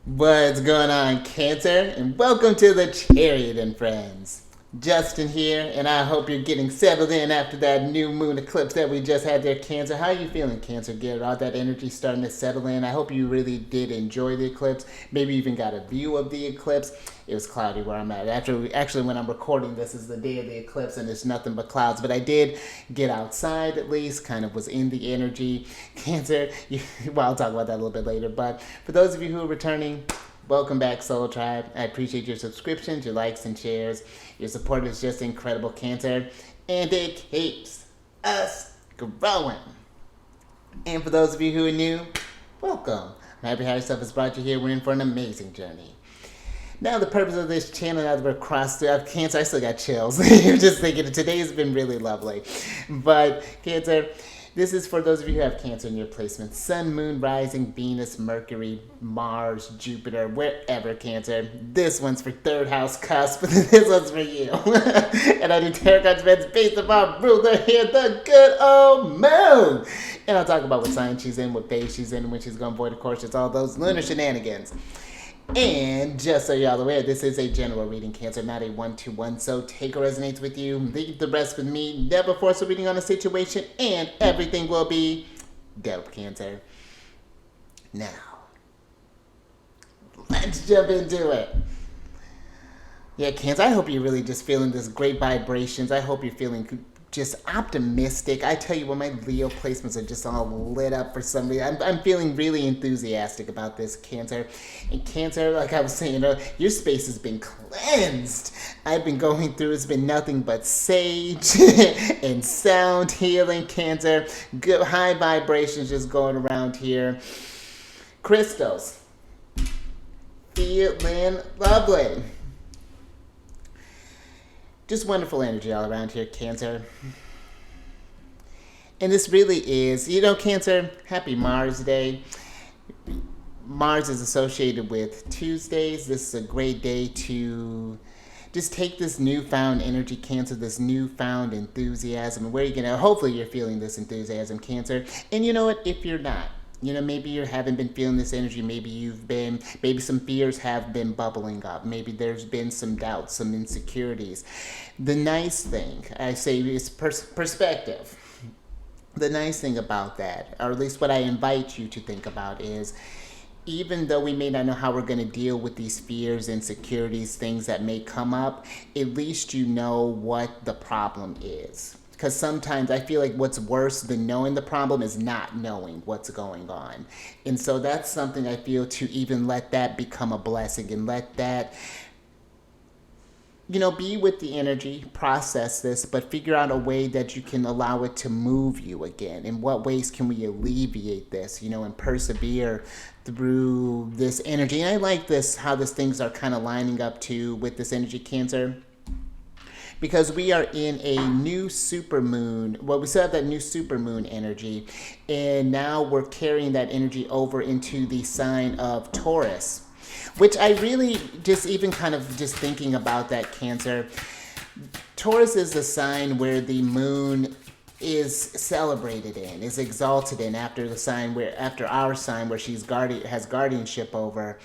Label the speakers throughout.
Speaker 1: What's going on, Cancer? And welcome to the Chariot Friends. Justin here, and I hope you're getting settled in after that new moon eclipse that we just had there, Cancer. How are you feeling, Cancer? Get all that energy starting to settle in. I hope you really did enjoy the eclipse. Maybe even got a view of the eclipse. It was cloudy where I'm at. Actually, when I'm recording this is the day of the eclipse, and it's nothing but clouds. But I did get outside at least, kind of was in the energy. Cancer, well, I'll talk about that a little bit later. But for those of you who are returning, welcome back, Soul Tribe. I appreciate your subscriptions, your likes, and shares. Your support is just incredible, Cancer, and it keeps us growing. And for those of you who are new, welcome. I'm happy how yourself has brought you here. We're in for an amazing journey. Now, the purpose of this channel, now that we're crossed through, Cancer, I still got chills. You're just thinking, today has been really lovely. But, Cancer, this is for those of you who have Cancer in your placement. Sun, Moon, Rising, Venus, Mercury, Mars, Jupiter, wherever, Cancer. This one's for third house cusp. This one's for you. And I do tarot cards events based upon ruler here, the good old moon. And I'll talk about what sign she's in, what phase she's in, and when she's going to avoid, of course, it's all those lunar shenanigans. And just so you're all aware, this is a general reading, Cancer, not a 1-to-1. So take what resonates with you, leave the rest with me. Never force a reading on a situation, and everything will be dope, Cancer. Now, let's jump into it. Yeah, Cancer, I hope you're really just feeling this great vibrations. I hope you're feeling just optimistic. I tell you what, my Leo placements are just all lit up for some reason. I'm feeling really enthusiastic about this, Cancer. And Cancer, like I was saying, your space has been cleansed. I've been going through, it's been nothing but sage and sound healing, Cancer. Good high vibrations just going around here. Crystals. Feeling lovely. Just wonderful energy all around here, Cancer. And this really is, Cancer, happy Mars Day. Mars is associated with Tuesdays. This is a great day to just take this newfound energy, Cancer, this newfound enthusiasm. Where are you going to, hopefully you're feeling this enthusiasm, Cancer. And you know what, if you're not, maybe you haven't been feeling this energy. Maybe some fears have been bubbling up. Maybe there's been some doubts, some insecurities. The nice thing, I say, is perspective. The nice thing about that, or at least what I invite you to think about, is even though we may not know how we're going to deal with these fears, insecurities, things that may come up, at least you know what the problem is. Because sometimes I feel like what's worse than knowing the problem is not knowing what's going on. And so that's something I feel, to even let that become a blessing and let that, be with the energy, process this, but figure out a way that you can allow it to move you again. In what ways can we alleviate this, and persevere through this energy? And I like this, how these things are kind of lining up with this energy, Cancer. Because we are in a new supermoon. Well, we still have that new supermoon energy. And now we're carrying that energy over into the sign of Taurus. Which I really just even kind of just thinking about that, Cancer. Taurus is the sign where the moon is celebrated in, is exalted in, after our sign where she's has guardianship over.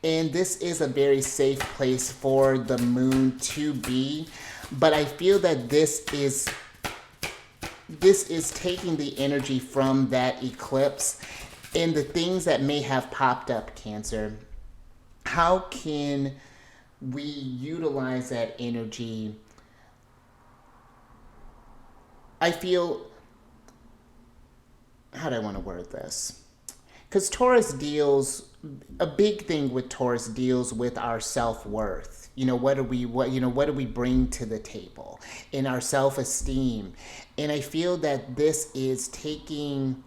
Speaker 1: And this is a very safe place for the moon to be. But I feel that this is taking the energy from that eclipse and the things that may have popped up, Cancer. How can we utilize that energy? I feel, how do I want to word this? Because a big thing with Taurus deals with our self-worth. What do we bring to the table in our self-esteem? And I feel that this is taking,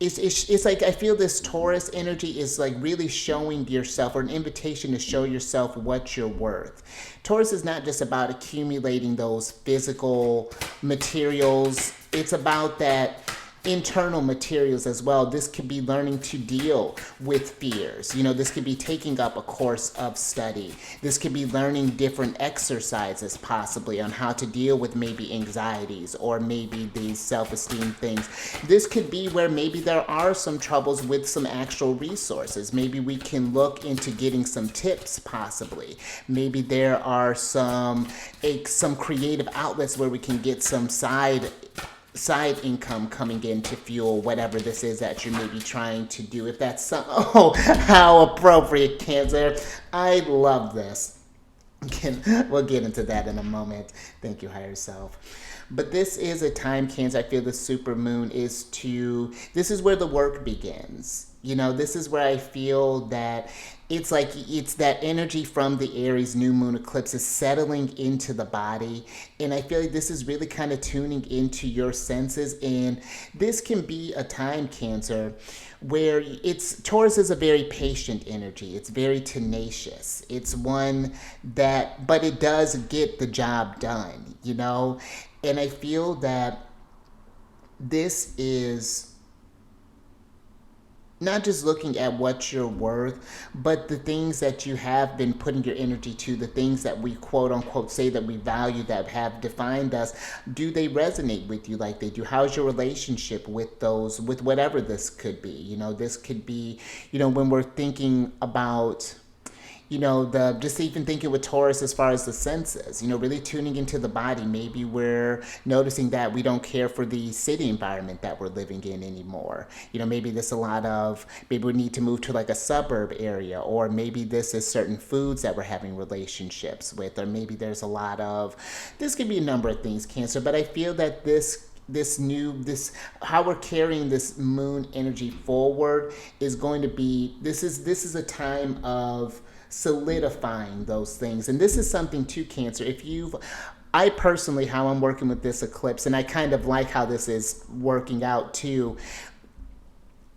Speaker 1: it's like, I feel this Taurus energy is like really showing yourself, or an invitation to show yourself what you're worth. Taurus is not just about accumulating those physical materials. It's about that internal materials as well. This could be learning to deal with fears. This could be taking up a course of study. This could be learning different exercises possibly on how to deal with maybe anxieties or maybe these self-esteem things. This could be where maybe there are some troubles with some actual resources. Maybe we can look into getting some tips possibly. Maybe there are some creative outlets where we can get some side income coming in to fuel whatever this is that you're maybe trying to do. If that's oh, how appropriate, Cancer. I love this. We'll get into that in a moment. Thank you, higher self. But this is a time, Cancer, I feel the super moon this is where the work begins. This is where I feel that it's that energy from the Aries new moon eclipse is settling into the body. And I feel like this is really kind of tuning into your senses. And this can be a time, Cancer, where Taurus is a very patient energy. It's very tenacious. It's one but it does get the job done, And I feel that this is not just looking at what you're worth, but the things that you have been putting your energy to, the things that we quote unquote say that we value, that have defined us. Do they resonate with you like they do? How's your relationship with with whatever this could be? This could be, when we're thinking about just even thinking with Taurus as far as the senses, really tuning into the body. Maybe we're noticing that we don't care for the city environment that we're living in anymore. Maybe there's maybe we need to move to like a suburb area, or maybe this is certain foods that we're having relationships with, or maybe there's this could be a number of things, Cancer, but I feel that how we're carrying this moon energy forward is going to be, this is a time of solidifying those things. And this is something too, Cancer, I personally, how I'm working with this eclipse, and I kind of like how this is working out too.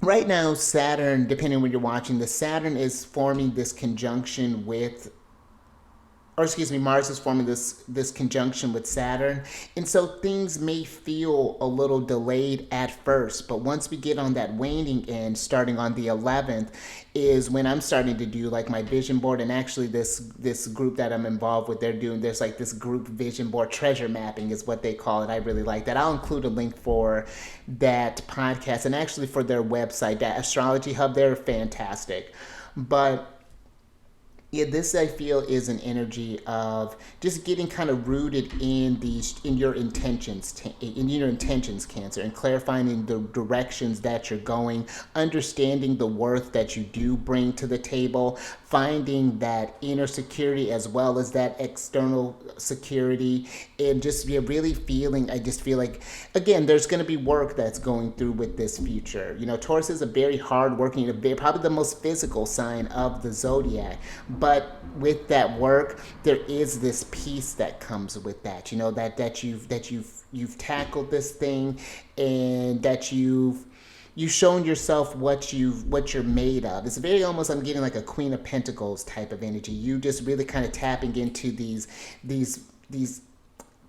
Speaker 1: Right now, Saturn, depending on when you're watching this, Saturn is forming this conjunction with Mars is forming this conjunction with Saturn. And so things may feel a little delayed at first, but once we get on that waning end, starting on the 11th, is when I'm starting to do like my vision board. And actually this group that I'm involved with, there's like this group vision board, treasure mapping is what they call it. I really like that. I'll include a link for that podcast and actually for their website, that Astrology Hub. They're fantastic. But yeah, this I feel is an energy of just getting kind of rooted in your intentions, Cancer, and clarifying the directions that you're going, understanding the worth that you do bring to the table, finding that inner security as well as that external security, and just really I just feel like, again, there's going to be work that's going through with this future. Taurus is a very hard working, probably the most physical sign of the zodiac. But with that work, there is this peace that comes with that. That you've tackled this thing, and that you've shown yourself what you're made of. It's very almost, I'm getting like a Queen of Pentacles type of energy. You just really kind of tapping into these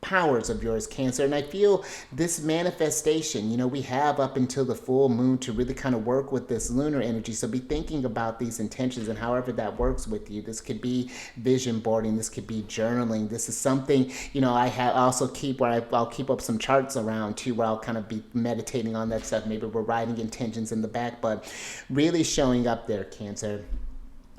Speaker 1: powers of yours, Cancer. And I feel this manifestation, we have up until the full moon to really kind of work with this lunar energy. So be thinking about these intentions and however that works with you. This could be vision boarding. This could be journaling. This is something, I'll keep up some charts around too, where I'll kind of be meditating on that stuff. Maybe we're writing intentions in the back, but really showing up there, Cancer.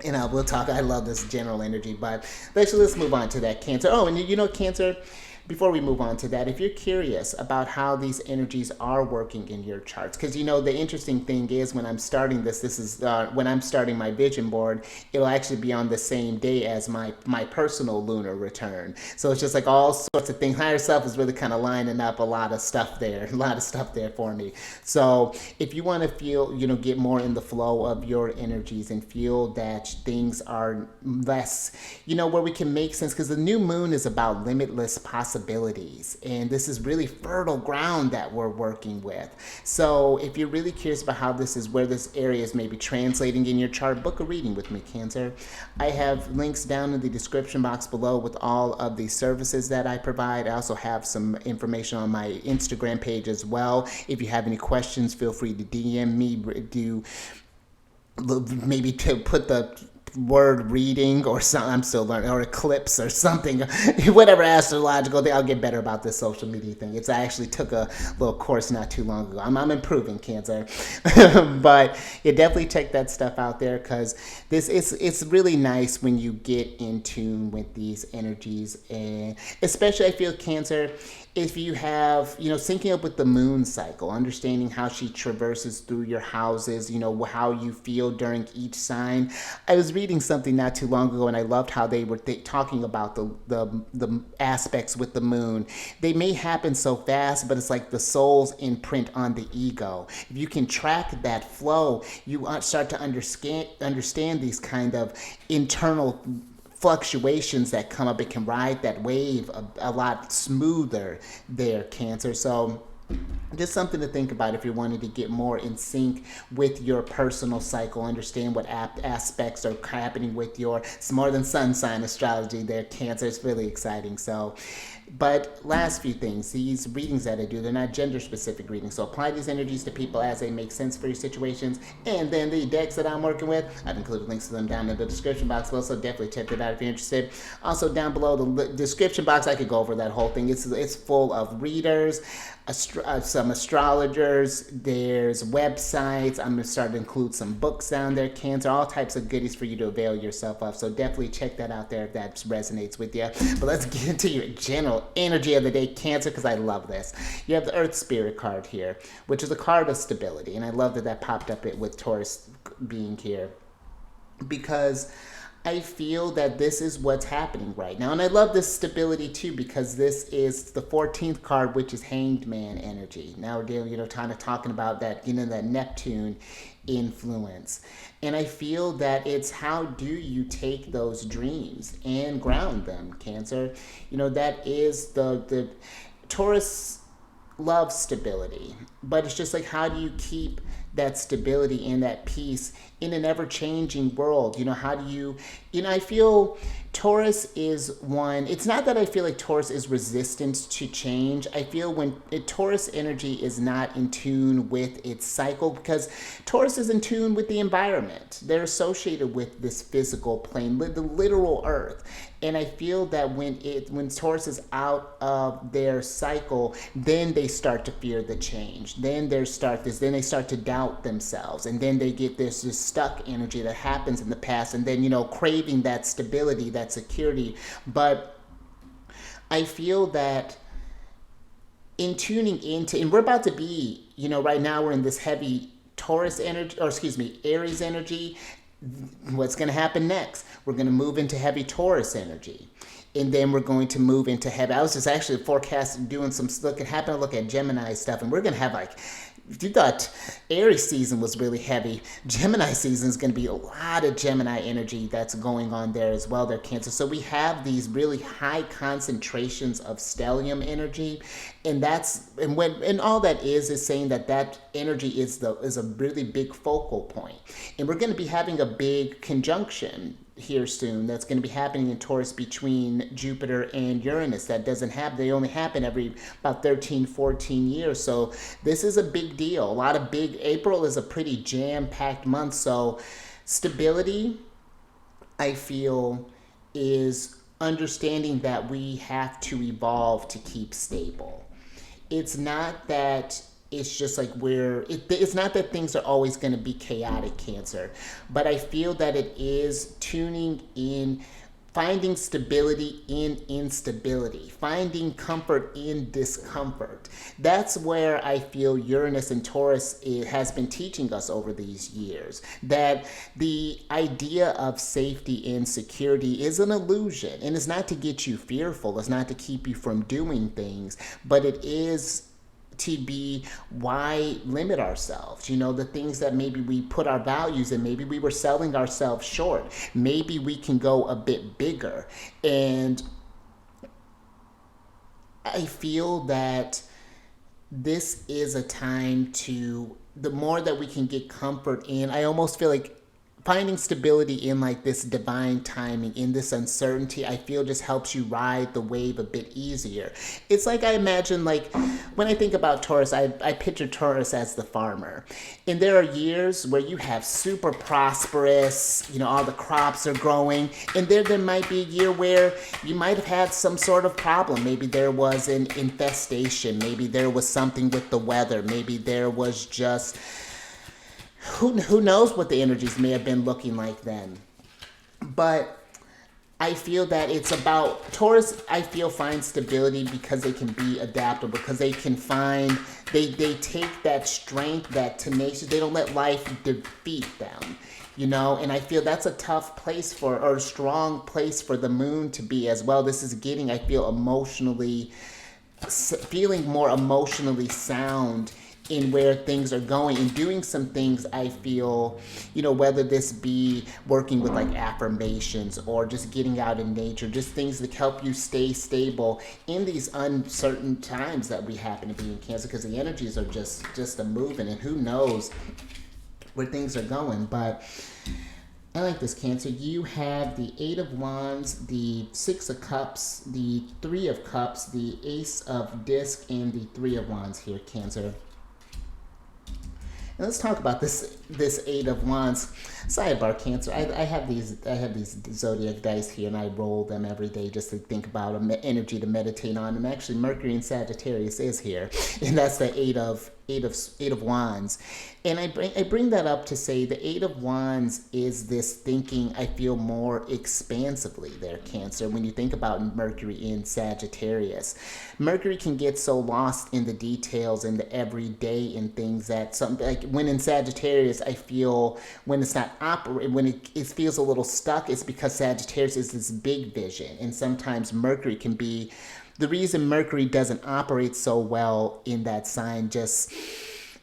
Speaker 1: And we'll talk. I love this general energy, but let's move on to that, Cancer. Oh, and Cancer, before we move on to that, if you're curious about how these energies are working in your charts, because the interesting thing is when I'm starting this is when I'm starting my vision board, it'll actually be on the same day as my personal lunar return. So it's just like all sorts of things. Higher self is really kind of lining up a lot of stuff there for me. So if you want to feel, get more in the flow of your energies and feel that things are less, where we can make sense, because the new moon is about limitless possibilities. possibilities. And this is really fertile ground that we're working with. So if you're really curious about how this is, where this area is maybe translating in your chart, book a reading with me, Cancer. I have links down in the description box below with all of the services that I provide. I also have some information on my Instagram page as well. If you have any questions, feel free to DM me. Maybe to put the word reading or something, I'm still learning, or eclipse or something, whatever astrological thing. I'll get better about this social media thing. I actually took a little course not too long ago. I'm improving, Cancer. But yeah, definitely check that stuff out there, because it's really nice when you get in tune with these energies. And especially I feel, Cancer, if you have, syncing up with the moon cycle, understanding how she traverses through your houses, how you feel during each sign. I was reading something not too long ago, and I loved how they were talking about the aspects with the moon. They may happen so fast, but it's like the soul's imprint on the ego. If you can track that flow, you start to understand these kind of internal fluctuations that come up. It can ride that wave a lot smoother there, Cancer. So just something to think about if you're wanting to get more in sync with your personal cycle, understand what aspects are happening with your, it's more than sun sign astrology there, Cancer. It's really exciting. So, but last few things, these readings that I do, they're not gender specific readings. So apply these energies to people as they make sense for your situations. And then the decks that I'm working with, I've included links to them down in the description box below, so definitely check it out if you're interested. Also down below the description box, I could go over that whole thing. It's full of readers, some astrologers, there's websites. I'm going to start to include some books down there, Cancer, all types of goodies for you to avail yourself of. So definitely check that out there if that resonates with you. But let's get into your general energy of the day, Cancer, because I love this. You have the Earth Spirit card here, which is a card of stability. And I love that popped up with Taurus being here, because I feel that this is what's happening right now. And I love this stability too, because this is the 14th card, which is Hanged Man energy. Now we're dealing, kind of talking about that, that Neptune influence. And I feel that it's how do you take those dreams and ground them, Cancer? That is the Taurus loves stability, but it's just like, how do you keep that stability and that peace in an ever-changing world? How do you, I feel Taurus is one, it's not that I feel like Taurus is resistant to change. I feel when Taurus energy is not in tune with its cycle, because Taurus is in tune with the environment. They're associated with this physical plane, the literal earth. And I feel that when Taurus is out of their cycle, then they start to fear the change. Then they start to doubt themselves. And then they get this stuck energy that happens in the past. And then, craving that stability, that security. But I feel that in tuning into, and we're about to be, right now we're in this heavy Taurus energy, Aries energy. What's going to happen next? We're going to move into heavy Taurus energy. And then we're going to move into heavy. I was just actually forecasting doing some look at Gemini stuff. And we're going to have if you thought Aries season was really heavy, Gemini season is going to be a lot of Gemini energy that's going on there as well, there, Cancer. So we have these really high concentrations of stellium energy, and all that is saying that energy is a really big focal point. And we're going to be having a big conjunction here soon that's going to be happening in Taurus between Jupiter and Uranus. That doesn't happen. They only happen every about 13, 14 years. So this is a big deal. April is a pretty jam-packed month. So stability, I feel, is understanding that we have to evolve to keep stable. It's not that it's just like it's not that things are always going to be chaotic, Cancer, but I feel that it is tuning in, finding stability in instability, finding comfort in discomfort. That's where I feel Uranus and Taurus has been teaching us over these years, that the idea of safety and security is an illusion, and it's not to get you fearful, it's not to keep you from doing things, but it is to be, why limit ourselves? The things that maybe we put our values in, maybe we were selling ourselves short. Maybe we can go a bit bigger. And I feel that this is a time to, the more that we can get comfort in, I almost feel like finding stability in like this divine timing, in this uncertainty, I feel just helps you ride the wave a bit easier. It's like, I imagine, like when I think about Taurus, I picture Taurus as the farmer. And there are years where you have super prosperous, all the crops are growing. And there might be a year where you might have had some sort of problem. Maybe there was an infestation. Maybe there was something with the weather. Maybe there was just, who knows what the energies may have been looking like then. But I feel that it's about Taurus, I feel, find stability because they can be adaptable, because they can find, they take that strength, that tenacious, they don't let life defeat them. And I feel that's a tough place for, or a strong place for the moon to be as well. This is getting, I feel, feeling more emotionally sound in where things are going, and doing some things, I feel, whether this be working with like affirmations or just getting out in nature, just things that help you stay stable in these uncertain times that we happen to be in Cancer, because the energies are just a moving, and who knows where things are going. But I like this, Cancer. You have the Eight of Wands, the Six of Cups, the Three of Cups, the Ace of Disc, and the Three of Wands here, Cancer. And let's talk about this Eight of Wands. Sidebar, Cancer. I have these zodiac dice here, and I roll them every day just to think about an energy to meditate on. And actually, Mercury in Sagittarius is here, and that's the Eight of Wands. And I bring that up to say the Eight of Wands is this thinking, I feel, more expansively there, Cancer. When you think about Mercury in Sagittarius, Mercury can get so lost in the details and the everyday in things that something like when in Sagittarius, I feel when it's not when it feels a little stuck, it's because Sagittarius is this big vision, and sometimes Mercury can be the reason Mercury doesn't operate so well in that sign. Just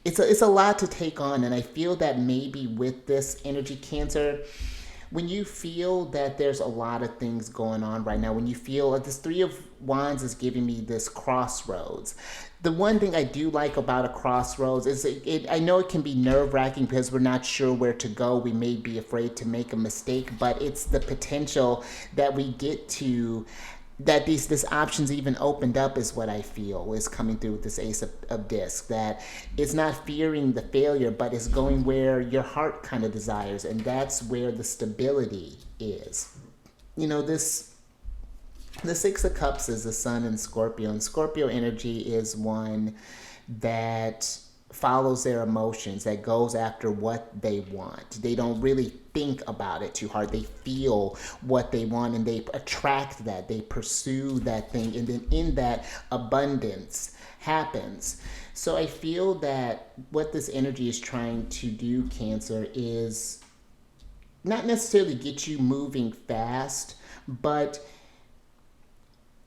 Speaker 1: it's a lot to take on, and I feel that maybe with this energy, Cancer, when you feel that there's a lot of things going on right now, when you feel like this Three of Wands is giving me this crossroads. The one thing I do like about a crossroads is I know it can be nerve-wracking because we're not sure where to go. We may be afraid to make a mistake, but it's the potential that we get to, that this options even opened up, is what I feel is coming through with this Ace of Disc. That it's not fearing the failure, but it's going where your heart kind of desires, and that's where the stability is. The Six of Cups is the Sun in Scorpio, and Scorpio energy is one that follows their emotions, that goes after what they want. They don't really think about it too hard. They feel what they want, and they attract that. They pursue that thing, and then in that, abundance happens. So I feel that what this energy is trying to do, Cancer, is not necessarily get you moving fast, but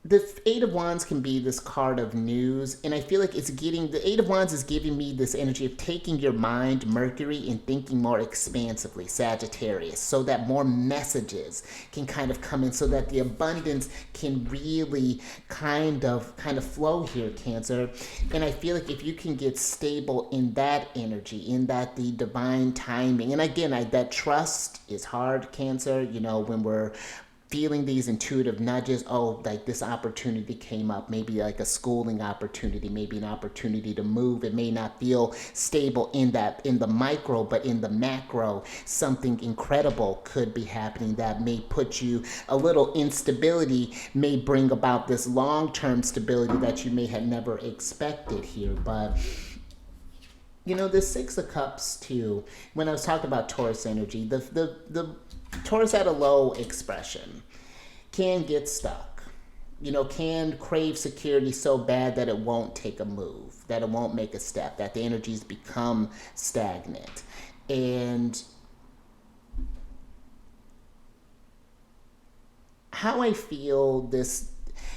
Speaker 1: the Eight of Wands can be this card of news, and I feel like the Eight of Wands is giving me this energy of taking your mind, Mercury, and thinking more expansively, Sagittarius, so that more messages can kind of come in, so that the abundance can really kind of flow here, Cancer. And I feel like if you can get stable in that energy, in that the divine timing, and again, that trust is hard, Cancer, when we're feeling these intuitive nudges, like this opportunity came up, maybe like a schooling opportunity, maybe an opportunity to move. It may not feel stable in the micro, but in the macro, something incredible could be happening that may put you a little instability, may bring about this long-term stability that you may have never expected here. But the Six of Cups too, when I was talking about Taurus energy, the Taurus at a low expression can get stuck, can crave security so bad that it won't take a move, that it won't make a step, that the energies become stagnant. And how I feel this,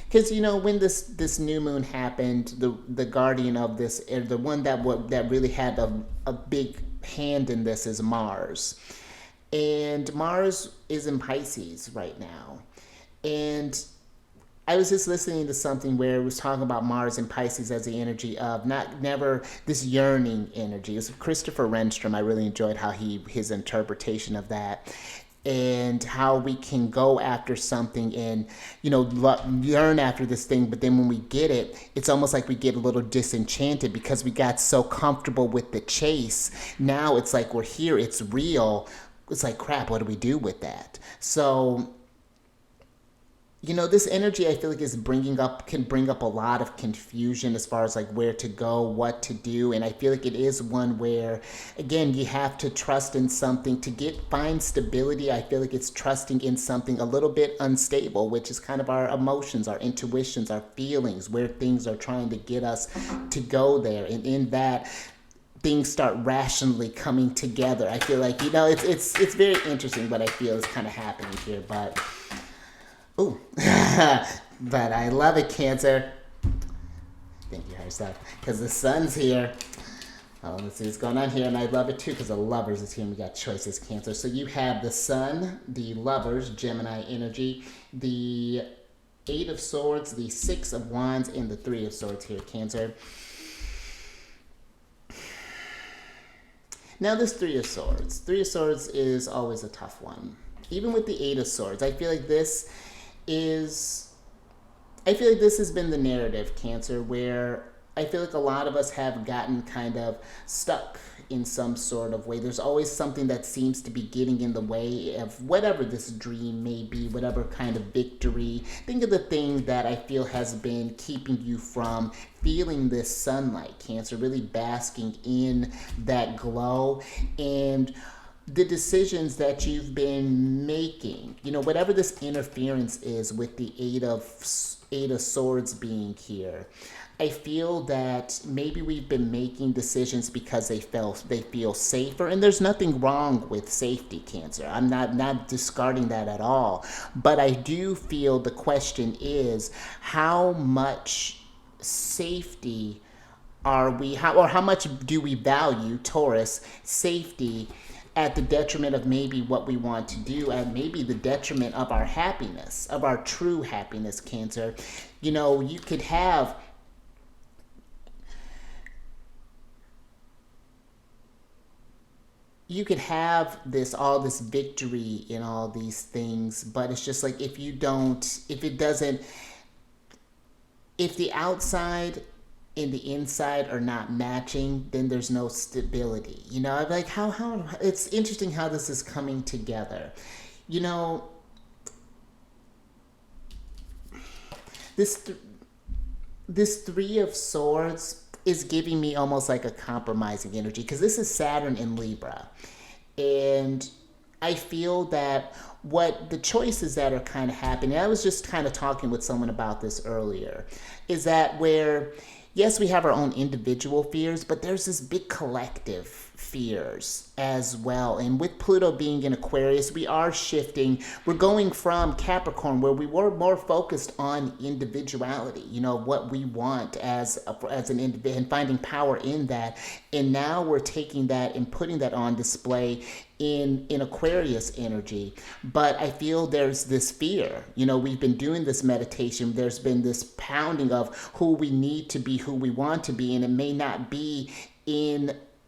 Speaker 1: because when this new moon happened, the guardian of this, or the one that really had a big hand in this, is Mars. And Mars is in Pisces right now. And I was just listening to something where it was talking about Mars and Pisces as the energy of never this yearning energy. It was Christopher Renstrom. I really enjoyed how his interpretation of that, and how we can go after something and yearn after this thing, but then when we get it, it's almost like we get a little disenchanted because we got so comfortable with the chase. Now it's like we're here, it's real. It's like, crap, what do we do with that? So this energy I feel like can bring up a lot of confusion as far as like where to go, what to do. And I feel like it is one where, again, you have to trust in something to find stability. I feel like it's trusting in something a little bit unstable, which is kind of our emotions, our intuitions, our feelings, where things are trying to get us to go there. And in that, things start rationally coming together. I feel like, it's very interesting what I feel is kind of happening here, but ooh, but I love it, Cancer. Thank you, higher stuff. Because the sun's here. Oh, let's see what's going on here. And I love it too because the lovers is here and we got choices, Cancer. So you have the sun, the lovers, Gemini energy, the 8 of Swords, the 6 of Wands, and the 3 of Swords here, Cancer. Now this 3 of Swords. 3 of Swords is always a tough one. Even with the 8 of Swords, I feel like this has been the narrative, Cancer, where I feel like a lot of us have gotten kind of stuck in some sort of way. There's always something that seems to be getting in the way of whatever this dream may be, whatever kind of victory. Think of the thing that I feel has been keeping you from feeling this sunlight, Cancer, really basking in that glow. And the decisions that you've been making, whatever this interference is with the 8 of Swords being here, I feel that maybe we've been making decisions because they feel safer, and there's nothing wrong with safety, Cancer. I'm not discarding that at all, but I do feel the question is how much safety are we, how much do we value, Taurus, safety at the detriment of maybe what we want to do, and maybe the detriment of our happiness, of our true happiness, Cancer. You could have all this victory in all these things, but it's just like if the outside and the inside are not matching, then there's no stability. I'm like, how it's interesting how this is coming together. This 3 of Swords is giving me almost like a compromising energy because this is Saturn in Libra. And I feel that what the choices that are kind of happening, I was just kind of talking with someone about this earlier, is that where, yes, we have our own individual fears, but there's this big collective fears as well. And with Pluto being in Aquarius, we are shifting. We're going from Capricorn, where we were more focused on individuality, what we want as an individual and finding power in that. And now we're taking that and putting that on display in Aquarius energy. But I feel there's this fear. We've been doing this meditation. There's been this pounding of who we need to be, who we want to be, and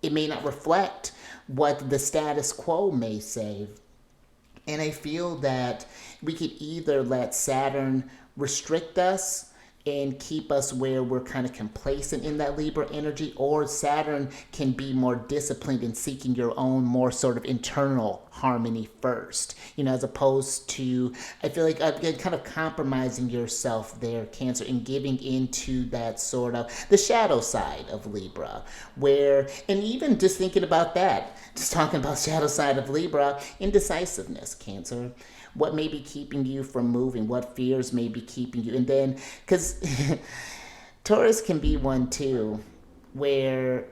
Speaker 1: it may not reflect what the status quo may say. And I feel that we could either let Saturn restrict us and keep us where we're kind of complacent in that Libra energy, or Saturn can be more disciplined in seeking your own more sort of internal harmony first, as opposed to, I feel like, again, kind of compromising yourself there, Cancer, and giving into that sort of the shadow side of Libra, where, and even just thinking about that, just talking about shadow side of Libra, indecisiveness, Cancer. What may be keeping you from moving? What fears may be keeping you? And then, because Taurus can be one too, where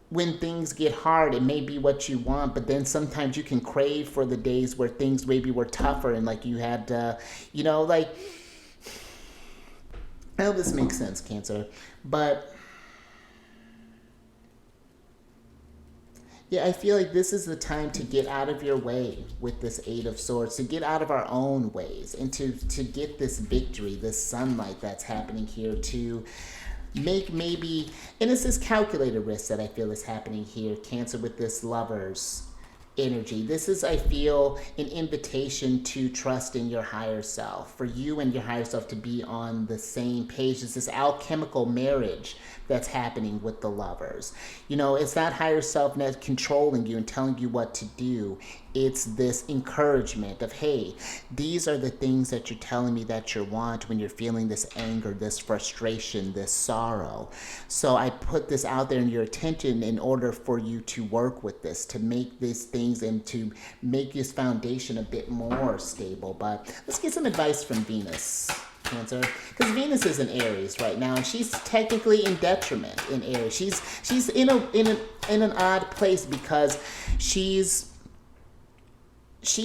Speaker 1: when things get hard, it may be what you want, but then sometimes you can crave for the days where things maybe were tougher and like you had, like, I hope this makes sense, Cancer, but Yeah, I feel like this is the time to get out of your way with this Eight of Swords, to get out of our own ways, and to get this victory, this sunlight that's happening here, to make maybe, and it's this calculated risk that I feel is happening here, Cancer, with this Lovers energy. This is, I feel, an invitation to trust in your higher self, for you and your higher self to be on the same page. It's this alchemical marriage that's happening with the Lovers. You know, it's not higher self that's controlling you and telling you what to do. It's this encouragement of, hey, these are the things that you're telling me that you want when you're feeling this anger, this frustration, this sorrow. So I put this out there in your attention in order for you to work with this, to make these things and to make this foundation a bit more stable. But let's get some advice from Venus, Cancer, because Venus is in Aries right now, and she's technically in detriment in Aries. She's in an odd place because she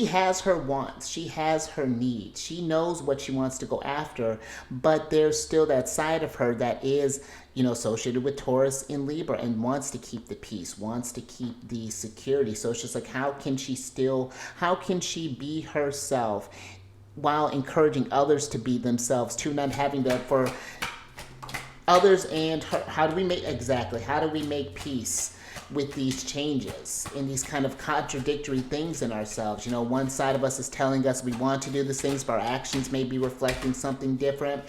Speaker 1: has her wants, she has her needs, she knows what she wants to go after, but there's still that side of her that is, you know, associated with Taurus and Libra, and wants to keep the peace, wants to keep the security. So it's just like, how can she be herself while encouraging others to be themselves too, not having that for others and her? How do we make peace with these changes and these kind of contradictory things in ourselves? You know, one side of us is telling us we want to do these things, but our actions may be reflecting something different.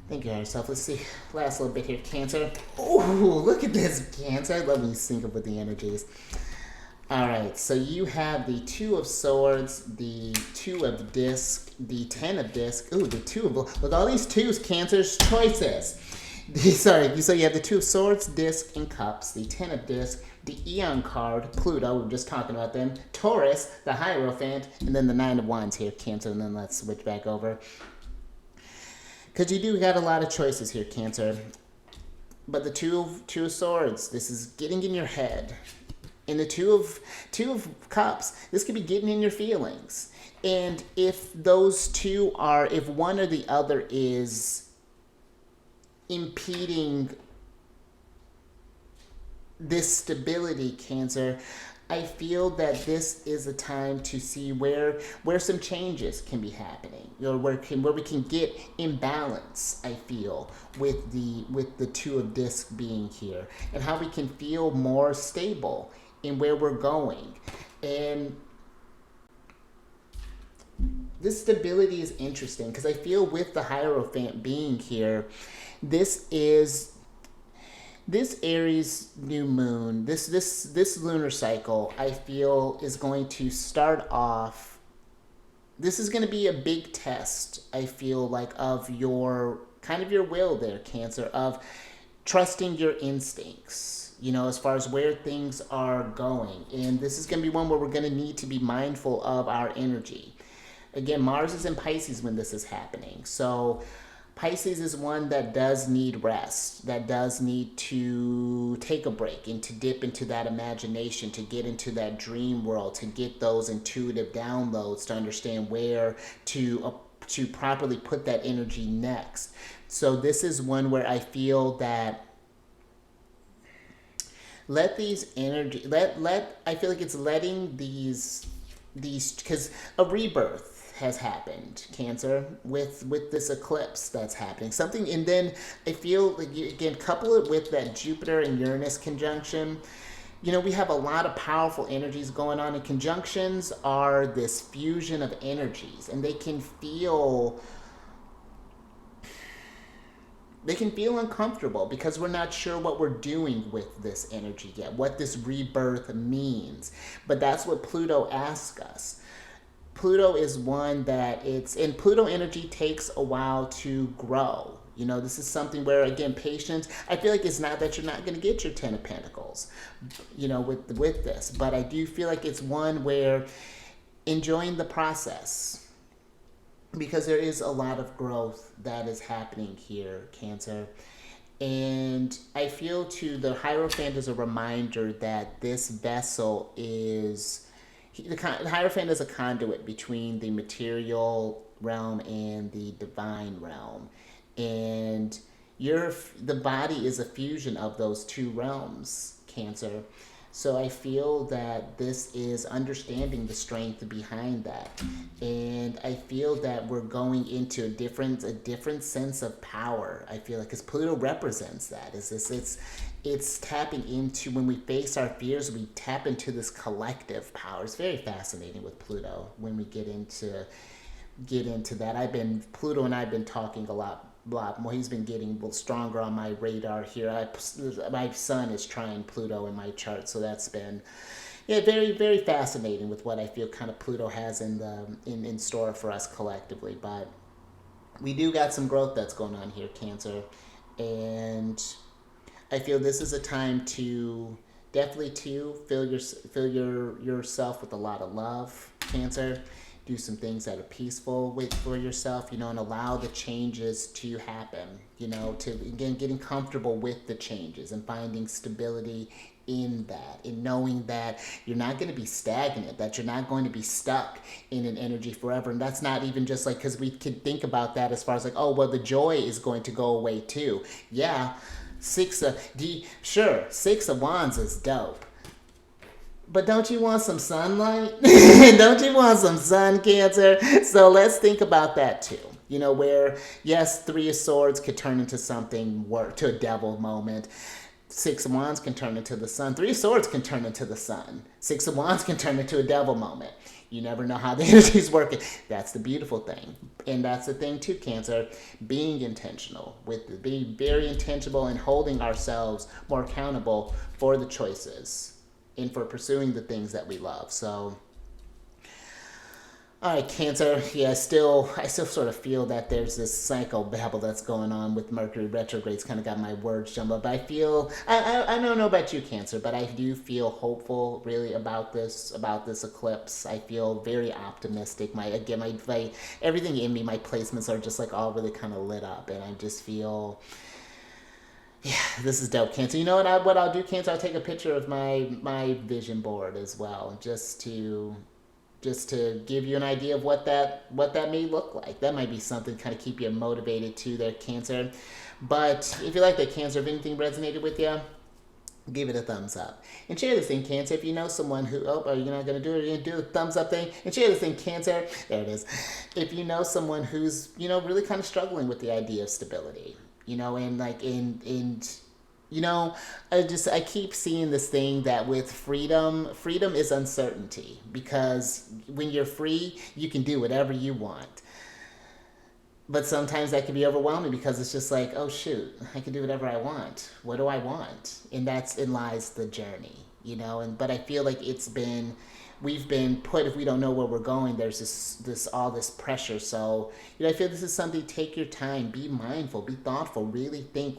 Speaker 1: Think of yourself. Let's see. Last little bit here, Cancer. Oh, look at this, Cancer. I love when you sync up with the energies. All right, so you have the Two of Swords, the Two of Disc, the Ten of Disc. Ooh, the Two of... With all these twos, Cancer's choices. So you have the Two of Swords, Disc, and Cups, the Ten of Disc, the Eon card, Pluto, we were just talking about them, Taurus, the Hierophant, and then the Nine of Wands here, Cancer, and then let's switch back over. Because you do got a lot of choices here, Cancer. But the Two of Swords, this is getting in your head. And the two of Cups, this could be getting in your feelings. And if those two are, if one or the other is impeding this stability, Cancer, I feel that this is a time to see where some changes can be happening, or where we can get in balance, I feel, with the Two of Disc being here, and how we can feel more stable in where we're going. And this stability is interesting because I feel with the Hierophant being here, this Aries new moon, this lunar cycle, I feel is going to start off. This is going to be a big test, I feel like, of your will there, Cancer, of trusting your instincts, you know, as far as where things are going. And this is going to be one where we're going to need to be mindful of our energy. Again, Mars is in Pisces when this is happening. So Pisces is one that does need rest, that does need to take a break and to dip into that imagination, to get into that dream world, to get those intuitive downloads, to understand where to properly put that energy next. So this is one where I feel that I feel like it's letting these, because a rebirth has happened, Cancer, with this eclipse that's happening. Something, and then I feel like, you, again, couple it with that Jupiter and Uranus conjunction. You know, we have a lot of powerful energies going on, and conjunctions are this fusion of energies, and they can feel uncomfortable because we're not sure what we're doing with this energy yet, what this rebirth means. But that's what Pluto asks us. Pluto is one that and Pluto energy takes a while to grow. You know, this is something where, again, patience. I feel like it's not that you're not going to get your Ten of Pentacles, you know, with this. But I do feel like it's one where enjoying the process, because there is a lot of growth that is happening here, Cancer. And I feel, too, the Hierophant is a reminder that this vessel is... The Hierophant is a conduit between the material realm and the divine realm. And the body is a fusion of those two realms, Cancer. So I feel that this is understanding the strength behind that. And I feel that we're going into a different sense of power. I feel like because Pluto represents that. It's tapping into, when we face our fears, we tap into this collective power. It's very fascinating with Pluto when we get into that. Pluto and I've been talking a lot more. He's been getting a little stronger on my radar here. My sun is trying Pluto in my chart, so that's been very, very fascinating with what I feel kind of Pluto has in store for us collectively. But we do got some growth that's going on here, Cancer, and I feel this is a time to definitely fill yourself with a lot of love, Cancer. Do some things that are peaceful for yourself, and allow the changes to happen, to, again, getting comfortable with the changes and finding stability in that, and knowing that you're not going to be stagnant, that you're not going to be stuck in an energy forever. And that's not even just like, because we could think about that as far as like, oh, well, the joy is going to go away too. Yeah, Six of Wands is dope. But don't you want some sunlight? Don't you want some sun, Cancer? So let's think about that too. Where, yes, Three of Swords could turn into something, to a devil moment. Six of Wands can turn into the sun. Three of Swords can turn into the sun. Six of Wands can turn into a devil moment. You never know how the energy's working. That's the beautiful thing. And that's the thing too, Cancer. Being intentional, being very intentional and holding ourselves more accountable for the choices and for pursuing the things that we love. So, all right, Cancer. Yeah, I still sort of feel that there's this psychobabble that's going on with Mercury retrograde. It's kind of got my words jumbled. But I don't know about you, Cancer, but I do feel hopeful really about this eclipse. I feel very optimistic. Everything in me, my placements are just like all really kind of lit up, and I just feel, yeah, this is dope, Cancer. You know what I'll do, Cancer? I'll take a picture of my vision board as well, just to give you an idea of what that may look like. That might be something to kind of keep you motivated too there, Cancer. But if you like that, Cancer, if anything resonated with you, give it a thumbs up. And share this thing, Cancer. If you know someone who, are you not going to do it? Are you going to do the thumbs up thing? And share this thing, Cancer. There it is. If you know someone who's, really kind of struggling with the idea of stability, I keep seeing this thing that with freedom is uncertainty, because when you're free, you can do whatever you want. But sometimes that can be overwhelming, because it's just like, oh shoot, I can do whatever I want. What do I want? And in lies the journey, but I feel like we've been put, if we don't know where we're going, there's all this pressure. So, I feel this is something, take your time, be mindful, be thoughtful, really think,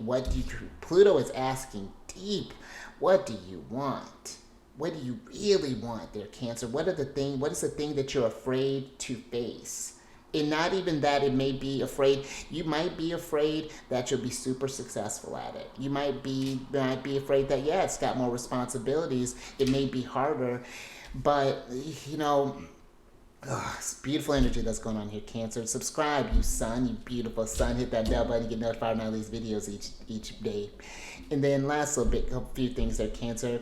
Speaker 1: Pluto is asking deep, what do you want? What do you really want there, Cancer? What is the thing that you're afraid to face? And not even that, you might be afraid that you'll be super successful at it. You might be afraid that, yeah, it's got more responsibilities, it may be harder. But, it's beautiful energy that's going on here, Cancer. Subscribe, you sun, you beautiful sun. Hit that bell button to get notified when I release videos each day. And then last a few things there, Cancer.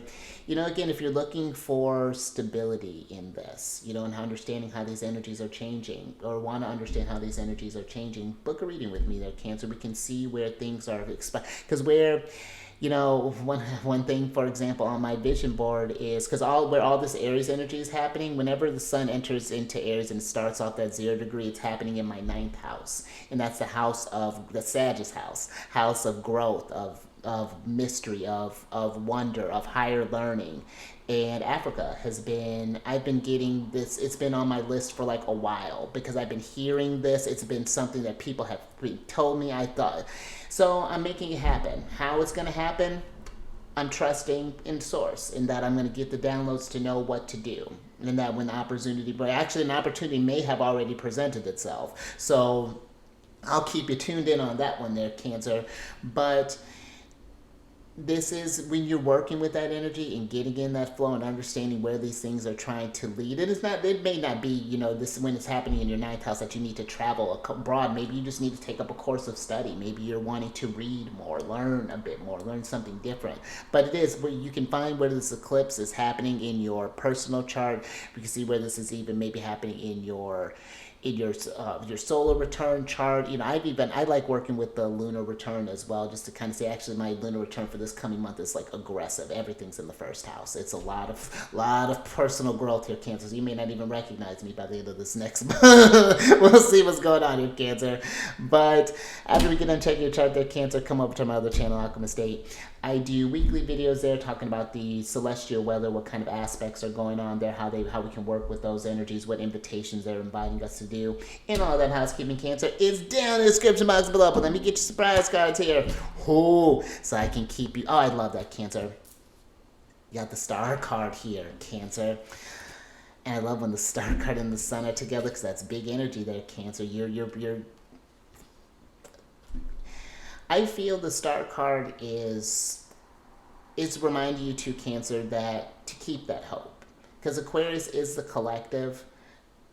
Speaker 1: Again, if you're looking for stability in this, and understanding how these energies are changing, or want to understand how these energies are changing, book a reading with me there, Cancer. We can see where things are because one thing, for example, on my vision board is, because where all this Aries energy is happening, whenever the sun enters into Aries and starts off at 0 degree, it's happening in my 9th house. And that's the house of the Sagittarius house of growth, of mystery, of wonder, of higher learning. And Africa I've been getting this, it's been on my list for like a while, because I've been hearing this. It's been something that people have told me, so I'm making it happen. How it's going to happen, I'm trusting in Source, in that I'm going to get the downloads to know what to do. And that when an opportunity may have already presented itself. So I'll keep you tuned in on that one there, Cancer. But this is when you're working with that energy and getting in that flow and understanding where these things are trying to lead. It may not be, this when it's happening in your ninth house that you need to travel abroad. Maybe you just need to take up a course of study. Maybe you're wanting to read more, learn a bit more, learn something different. But it is where you can find where this eclipse is happening in your personal chart. You can see where this is even maybe happening in your solar return chart. I like working with the lunar return as well, just to kind of say, actually, my lunar return for this coming month is like aggressive. Everything's in the first house. It's a lot of personal growth here, Cancer. So you may not even recognize me by the end of this next month. We'll see what's going on here, Cancer. But after we get done checking your chart there, Cancer, come over to my other channel, Alchemist 8. I do weekly videos there talking about the celestial weather, what kind of aspects are going on there, how we can work with those energies, what invitations they're inviting us to do, and all that housekeeping, Cancer, is down in the description box below. But let me get your surprise cards here. Oh, so I can keep you. Oh, I love that, Cancer. You got the star card here, Cancer. And I love when the star card and the sun are together, because that's big energy there, Cancer. I feel the star card is reminding you to, Cancer, that to keep that hope, because Aquarius is the collective,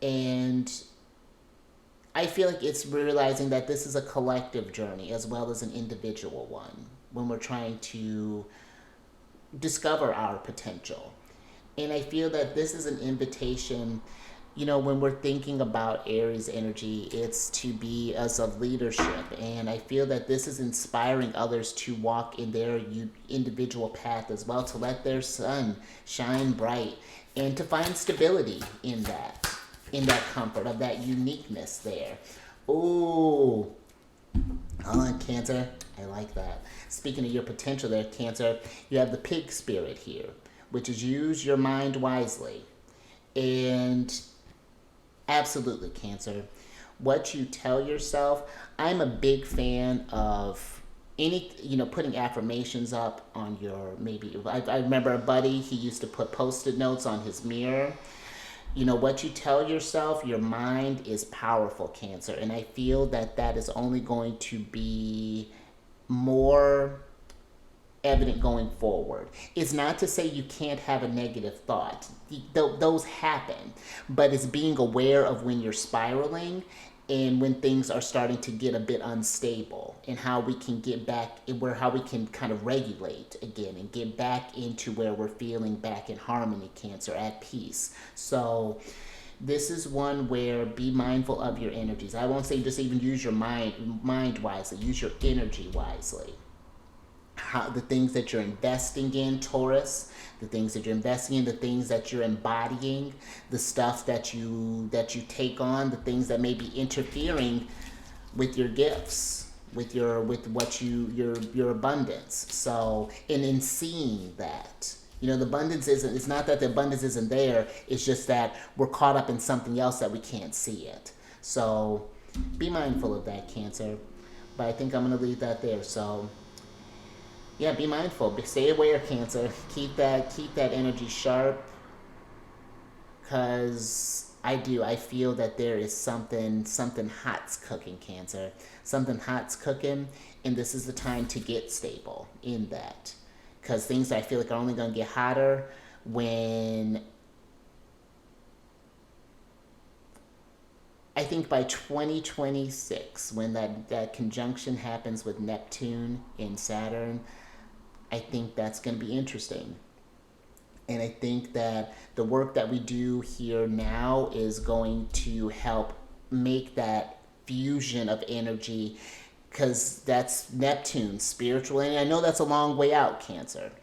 Speaker 1: and I feel like it's realizing that this is a collective journey as well as an individual one when we're trying to discover our potential. And I feel that this is an invitation. When we're thinking about Aries energy, it's to be as of leadership. And I feel that this is inspiring others to walk in their individual path as well, to let their sun shine bright and to find stability in that comfort of that uniqueness there. Ooh. Hold on, Cancer. I like that. Speaking of your potential there, Cancer, you have the pig spirit here, which is use your mind wisely. And absolutely, Cancer. What you tell yourself, I'm a big fan of putting affirmations up on your, I remember a buddy, he used to put Post-it notes on his mirror. What you tell yourself, your mind is powerful, Cancer. And I feel that is only going to be more evident going forward. It's not to say you can't have a negative thought. Those happen, but it's being aware of when you're spiraling and when things are starting to get a bit unstable, and how we can get back, how we can kind of regulate again and get back into where we're feeling back in harmony, Cancer, at peace. So this is one where be mindful of your energies. I won't say just even use your mind wisely, use your energy wisely. The things that you're investing in, Taurus, the things that you're investing in, the things that you're embodying, the stuff that you take on, the things that may be interfering with your gifts, with your abundance. So, and in seeing that, the abundance it's not that the abundance isn't there, it's just that we're caught up in something else that we can't see it. So be mindful of that, Cancer. But I think I'm going to leave that there. So yeah, be mindful. Stay aware, Cancer. Keep that energy sharp, because I feel that there is something hot's cooking, Cancer. Something hot's cooking, and this is the time to get stable in that, because things I feel like are only going to get hotter when, I think by 2026, when that conjunction happens with Neptune and Saturn, I think that's going to be interesting. And I think that the work that we do here now is going to help make that fusion of energy, because that's Neptune, spiritual. And I know that's a long way out, Cancer.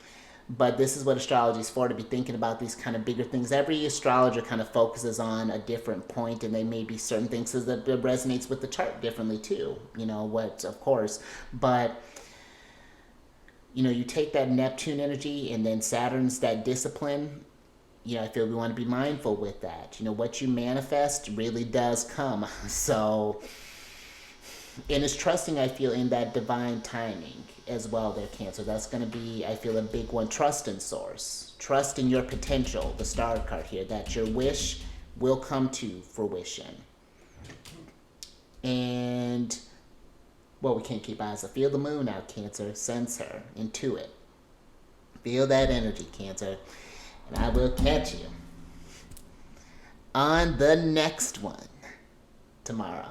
Speaker 1: But this is what astrology is for, to be thinking about these kind of bigger things. Every astrologer kind of focuses on a different point, and they may be certain things that resonates with the chart differently too. Of course. But you take that Neptune energy, and then Saturn's that discipline. I feel we want to be mindful with that. What you manifest really does come. So, and it's trusting, I feel, in that divine timing as well there, Cancer. That's going to be, I feel, a big one. Trust in Source. Trust in your potential, the star card here, that your wish will come to fruition. And, well, we can't keep eyes. I feel the moon out, Cancer. Sense her. Intuit. Feel that energy, Cancer. And I will catch you on the next one tomorrow.